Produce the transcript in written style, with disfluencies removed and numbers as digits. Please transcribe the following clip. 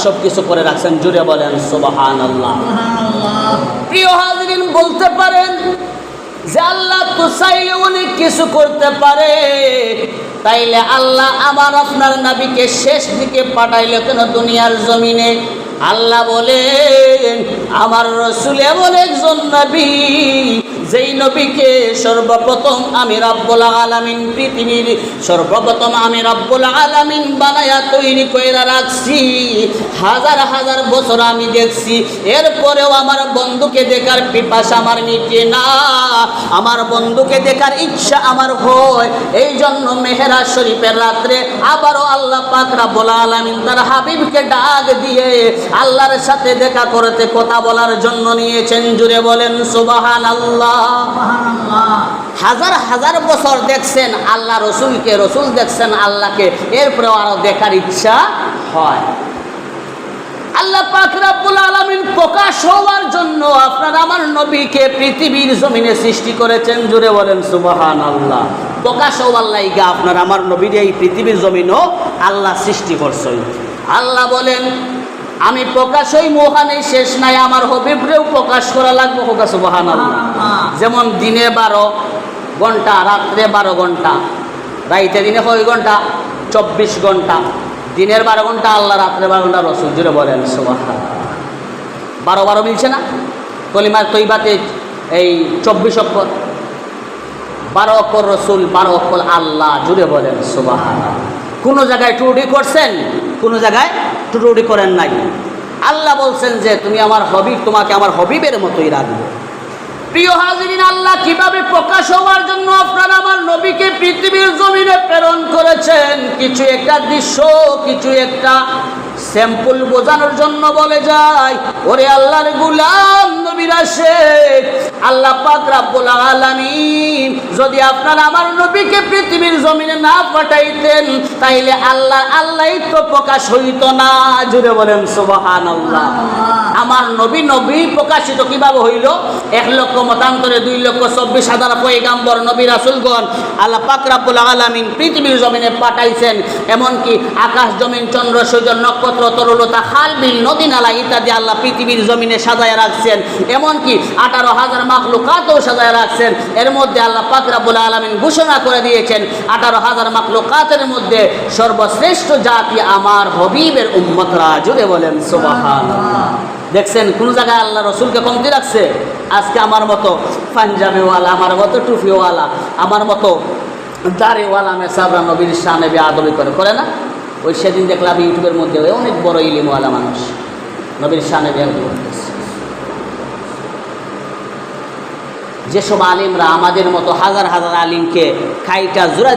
সব কিছু করে রাখছেন। জুড়ে বলেন সুবহানাল্লাহ। প্রিয় হাজিরিন, বলতে পারেন যে আল্লাহ তো চাইলে অনেক কিছু করতে পারে, তাইলে আল্লাহ আমার আপনার নবীকে শেষ দিকে পাঠাইলো কেন দুনিয়ার জমিনে? আল্লাহ বলেন আমার রাসূল এমন একজন নবী, যেই নবীকে সর্বপ্রথম আমি রব্বুল আলামিন, পৃথিবীর সর্বপ্রথম আমি রব্বুল আলামিন বানায়া তৈরি কইরা রাখছি। হাজার হাজার বছর আমি দেখছি, এরপরেও আমার বন্ধুকে দেখার পিপাসা আমার মিটে না, আমার বন্ধুকে দেখার ইচ্ছা আমার হয়। এই জন্য মেহরাজ শরীফের রাত্রে আবারও আল্লাহ পাক রব্বুল আলামিন তার হাবিবকে ডাক দিয়ে আল্লাহর সাথে দেখা করতে, কথা বলার জন্য নিয়েছেন। জুড়ে বলেন সুবহানাল্লাহ। হাজার হাজার বছর দেখছেন আল্লাহ রসুলকে, রসুল দেখছেন আল্লাহকে, এরপরেও আরো দেখার ইচ্ছা হয়। আল্লাহ পাক রব্বুল আলামিন প্রকাশ হওয়ার জন্য আপনার আমার নবীকে পৃথিবীর জমিনে সৃষ্টি করেছেন। জুড়ে বলেন সুবহানাল্লাহ। প্রকাশ হওয়ার লাইগা আপনার আমার নবীর এই পৃথিবীর জমিনও আল্লাহ সৃষ্টি করছেন। আল্লাহ বলেন আমি প্রকাশ হই মহানেই শেষ নাই, আমার হবিবরেও প্রকাশ করা লাগবে। হোক সুবহানাল্লাহ। যেমন দিনে 12 ঘন্টা, রাত্রে 12 ঘন্টা, রাইতে দিনে কয় ঘন্টা? 24 ঘন্টা। দিনের 12 ঘন্টা আল্লাহ, রাত্রে 12 ঘন্টা রসুল। জুড়ে বলেন সুবহানাল্লাহ। 12 মিলছে না? কলিমার তৈবাতে এই 24 অক্ষর, 12 অক্ষর রসুল, 12 অক্ষর আল্লাহ। জুড়ে বলেন সুবহানাল্লাহ। কোনো জায়গায় টুটি করছেন, কোনো জায়গায় টুটি করেন নাই। আল্লাহ বলছেন যে তুমি আমার হবিব, তোমাকে আমার হবিবের মতোই রাখবো। প্রিয় হাজিরিন, আল্লাহ কিভাবে প্রকাশ হওয়ার জন্য আপনার আমার নবীকে পৃথিবীর জমিনে প্রেরণ করেছেন, কিছু একটা দৃশ্য, কিছু একটা স্যাম্পল বোঝানোর জন্য বলে যায়। ওরে আল্লাহর গোলাম নবীরা শেখ, আল্লাহ পাক রব্বুল আলামিন যদি আপনার আমার নবীকে পৃথিবীর জমিনে না পাঠাইতেন, তাইলে আল্লাহই তো প্রকাশ হইত না। জুড়ে বলেন সুবহানাল্লাহ। আমার নবী প্রকাশিত কিভাবে হইল? 1 লক্ষ মতান্তরে 2,24,000 পয়গাম্বর নবী রাসূলগণ আল্লাহ পাক রব্বুল আলামিন পৃথিবীর জমিনে পাঠাইছেন। এমনকি আকাশ, জমিন, চন্দ্র, সূর্য, নক্ষত্র, তরলতা, খাল, বিল, নদী, নালা ইত্যাদি আল্লাহ পৃথিবীর জমিনে সাজায় রাখছেন। এমনকি 18,000 মাখলুকাতও সাজায় রাখছেন। এর মধ্যে আল্লাহ পাক রব্বুল আলামিন ঘোষণা করে দিয়েছেন 18,000 মাখলুকাতের মধ্যে সর্বশ্রেষ্ঠ জাতি আমার হবিবের উম্মতরা। জুড়ে বলেন সুবহানাল্লাহ। দেখছেন কোন জায়গায় আল্লাহ রসুলকে কমতি রাখছে? আজকে আমার মতো পাঞ্জাবিওয়ালা, আমার মতো টুপিওয়ালা, আমার মতো দাড়িওয়ালা মেসাবরা নবীর শানে বেআদবি করে না? ওই সেদিন দেখলাম ইউটিউবের মধ্যে অনেক বড় ইলিমওয়ালা মানুষ নবীর শানে বেআদবি করতেছে। যেসব আলিমরা আমাদের মতো হাজার হাজার আলিমকে খাইটা জোড়া